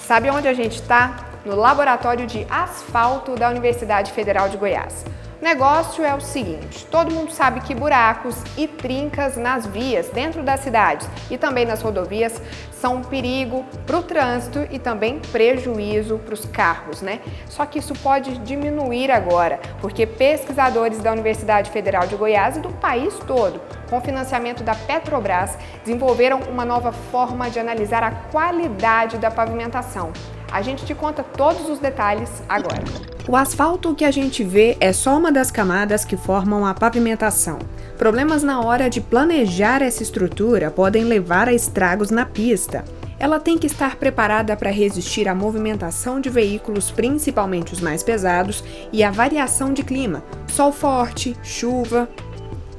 Sabe onde a gente está? No Laboratório de Asfalto da Universidade Federal de Goiás. O negócio é o seguinte, todo mundo sabe que buracos e trincas nas vias dentro das cidades e também nas rodovias são um perigo para o trânsito e também prejuízo para os carros, né? Só que isso pode diminuir agora, porque pesquisadores da Universidade Federal de Goiás e do país todo, com financiamento da Petrobras, desenvolveram uma nova forma de analisar a qualidade da pavimentação. A gente te conta todos os detalhes agora. O asfalto que a gente vê é só uma das camadas que formam a pavimentação. Problemas na hora de planejar essa estrutura podem levar a estragos na pista. Ela tem que estar preparada para resistir à movimentação de veículos, principalmente os mais pesados, e à variação de clima, sol forte, chuva.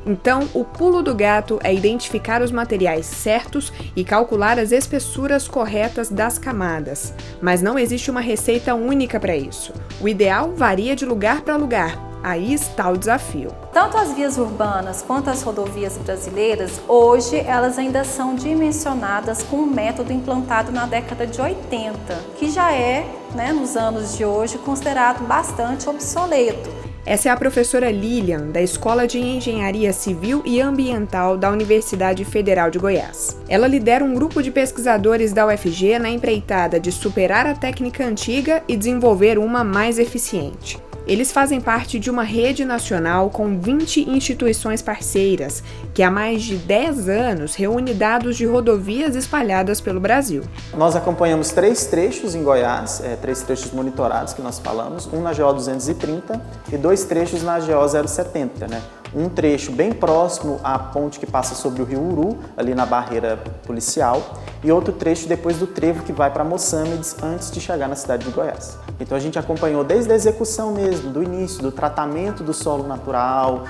Então, o pulo do gato é identificar os materiais certos e calcular as espessuras corretas das camadas. Mas não existe uma receita única para isso. O ideal varia de lugar para lugar. Aí está o desafio. Tanto as vias urbanas quanto as rodovias brasileiras, hoje elas ainda são dimensionadas com um método implantado na década de 80, que já é, nos anos de hoje, considerado bastante obsoleto. Essa é a professora Lilian, da Escola de Engenharia Civil e Ambiental da Universidade Federal de Goiás. Ela lidera um grupo de pesquisadores da UFG na empreitada de superar a técnica antiga e desenvolver uma mais eficiente. Eles fazem parte de uma rede nacional com 20 instituições parceiras, que há mais de 10 anos reúne dados de rodovias espalhadas pelo Brasil. Nós acompanhamos 3 trechos em Goiás, 3 trechos monitorados que nós falamos, um na GO 230 e 2 trechos na GO 070, Um trecho bem próximo à ponte que passa sobre o Rio Uru, ali na barreira policial, e outro trecho depois do trevo que vai para Mossâmedes antes de chegar na cidade de Goiás. Então a gente acompanhou desde a execução mesmo, do início, do tratamento do solo natural,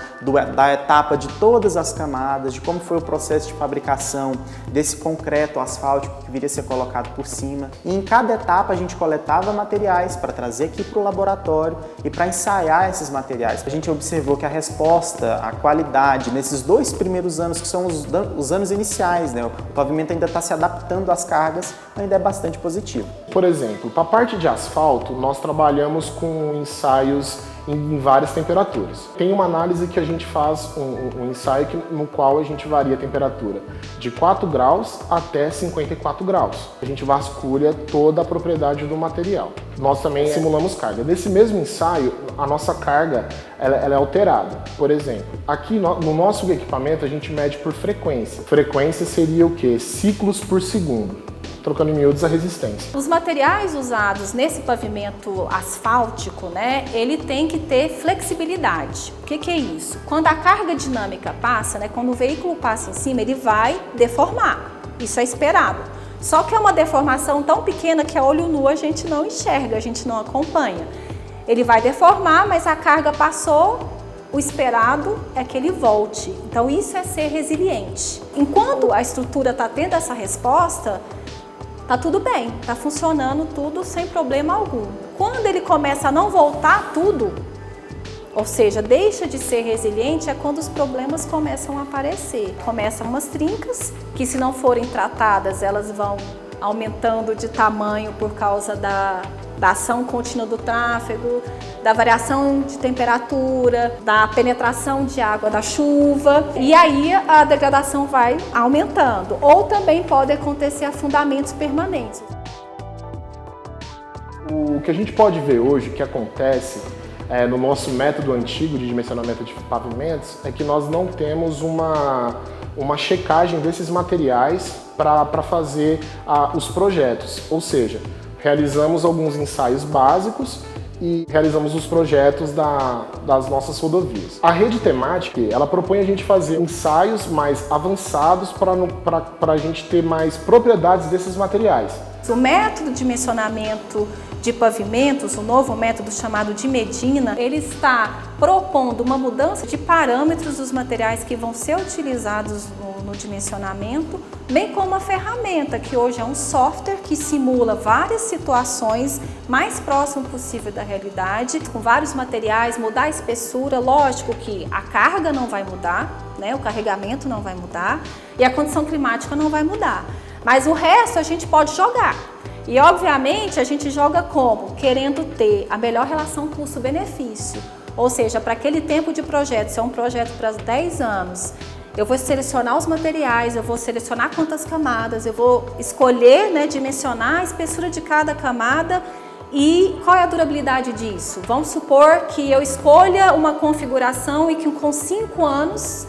da etapa de todas as camadas, de como foi o processo de fabricação desse concreto asfáltico que viria a ser colocado por cima. E em cada etapa a gente coletava materiais para trazer aqui para o laboratório e para ensaiar esses materiais. A gente observou que a resposta, a qualidade, nesses 2 primeiros anos, que são os anos iniciais, o pavimento ainda está se adaptando às cargas, ainda é bastante positivo. Por exemplo, para a parte de asfalto, nós trabalhamos com ensaios em várias temperaturas. Tem uma análise que a gente faz, um ensaio no qual a gente varia a temperatura de 4 graus até 54 graus. A gente vasculha toda a propriedade do material. Nós também simulamos carga. Nesse mesmo ensaio, a nossa carga ela é alterada. Por exemplo, aqui no nosso equipamento a gente mede por frequência. Frequência seria o quê? Ciclos por segundo. Trocando em miúdos a resistência. Os materiais usados nesse pavimento asfáltico, ele tem que ter flexibilidade. O que é isso? Quando a carga dinâmica passa, quando o veículo passa em cima, ele vai deformar. Isso é esperado. Só que é uma deformação tão pequena que a olho nu a gente não enxerga, a gente não acompanha. Ele vai deformar, mas a carga passou, o esperado é que ele volte. Então isso é ser resiliente. Enquanto a estrutura está tendo essa resposta, tá tudo bem, tá funcionando tudo sem problema algum. Quando ele começa a não voltar tudo, ou seja, deixa de ser resiliente, é quando os problemas começam a aparecer. Começam umas trincas, que se não forem tratadas, elas vão aumentando de tamanho por causa da ação contínua do tráfego, da variação de temperatura, da penetração de água da chuva, e aí a degradação vai aumentando. Ou também pode acontecer afundamentos permanentes. O que a gente pode ver hoje, que acontece no nosso método antigo de dimensionamento de pavimentos, é que nós não temos uma checagem desses materiais para fazer os projetos, ou seja, realizamos alguns ensaios básicos e realizamos os projetos das nossas rodovias. A rede temática, ela propõe a gente fazer ensaios mais avançados para a gente ter mais propriedades desses materiais. O método de dimensionamento de pavimentos, o novo método chamado de Medina, ele está propondo uma mudança de parâmetros dos materiais que vão ser utilizados no dimensionamento, bem como a ferramenta, que hoje é um software que simula várias situações mais próximo possível da realidade, com vários materiais, mudar a espessura. Lógico que a carga não vai mudar, o carregamento não vai mudar e a condição climática não vai mudar, mas o resto a gente pode jogar. E obviamente a gente joga como? Querendo ter a melhor relação custo-benefício. Ou seja, para aquele tempo de projeto, se é um projeto para 10 anos, eu vou selecionar os materiais, eu vou selecionar quantas camadas, eu vou escolher, né, dimensionar a espessura de cada camada e qual é a durabilidade disso. Vamos supor que eu escolha uma configuração e que com 5 anos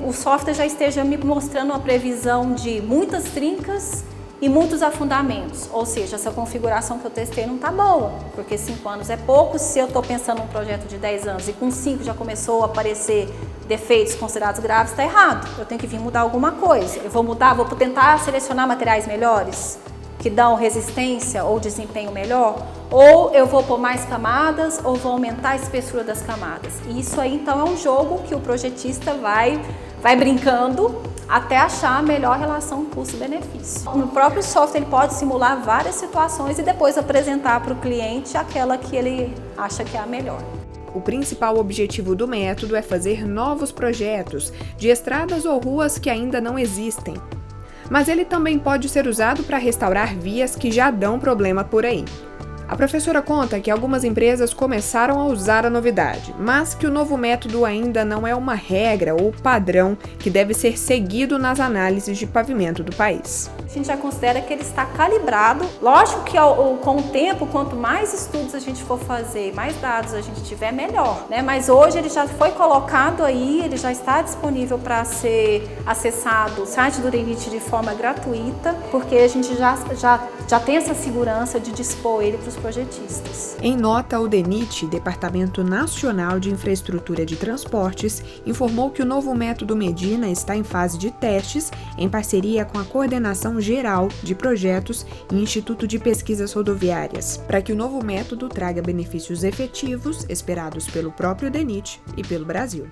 o software já esteja me mostrando uma previsão de muitas trincas e muitos afundamentos, ou seja, essa configuração que eu testei não está boa, porque 5 anos é pouco. Se eu estou pensando num projeto de 10 anos e com 5 já começou a aparecer defeitos considerados graves, está errado. Eu tenho que vir mudar alguma coisa. Eu vou mudar, vou tentar selecionar materiais melhores, que dão resistência ou desempenho melhor, ou eu vou pôr mais camadas, ou vou aumentar a espessura das camadas. E isso aí, então, é um jogo que o projetista vai brincando até achar a melhor relação custo-benefício. No próprio software ele pode simular várias situações e depois apresentar para o cliente aquela que ele acha que é a melhor. O principal objetivo do método é fazer novos projetos de estradas ou ruas que ainda não existem. Mas ele também pode ser usado para restaurar vias que já dão problema por aí. A professora conta que algumas empresas começaram a usar a novidade, mas que o novo método ainda não é uma regra ou padrão que deve ser seguido nas análises de pavimento do país. A gente já considera que ele está calibrado. Lógico que com o tempo, quanto mais estudos a gente for fazer, mais dados a gente tiver, melhor, né? Mas hoje ele já foi colocado aí, ele já está disponível para ser acessado no site do DENIT de forma gratuita, porque a gente já tem essa segurança de dispor ele para os projetistas. Em nota, o DENIT, Departamento Nacional de Infraestrutura de Transportes, informou que o novo método Medina está em fase de testes em parceria com a Coordenação Geral de Projetos e Instituto de Pesquisas Rodoviárias, para que o novo método traga benefícios efetivos esperados pelo próprio DENIT e pelo Brasil.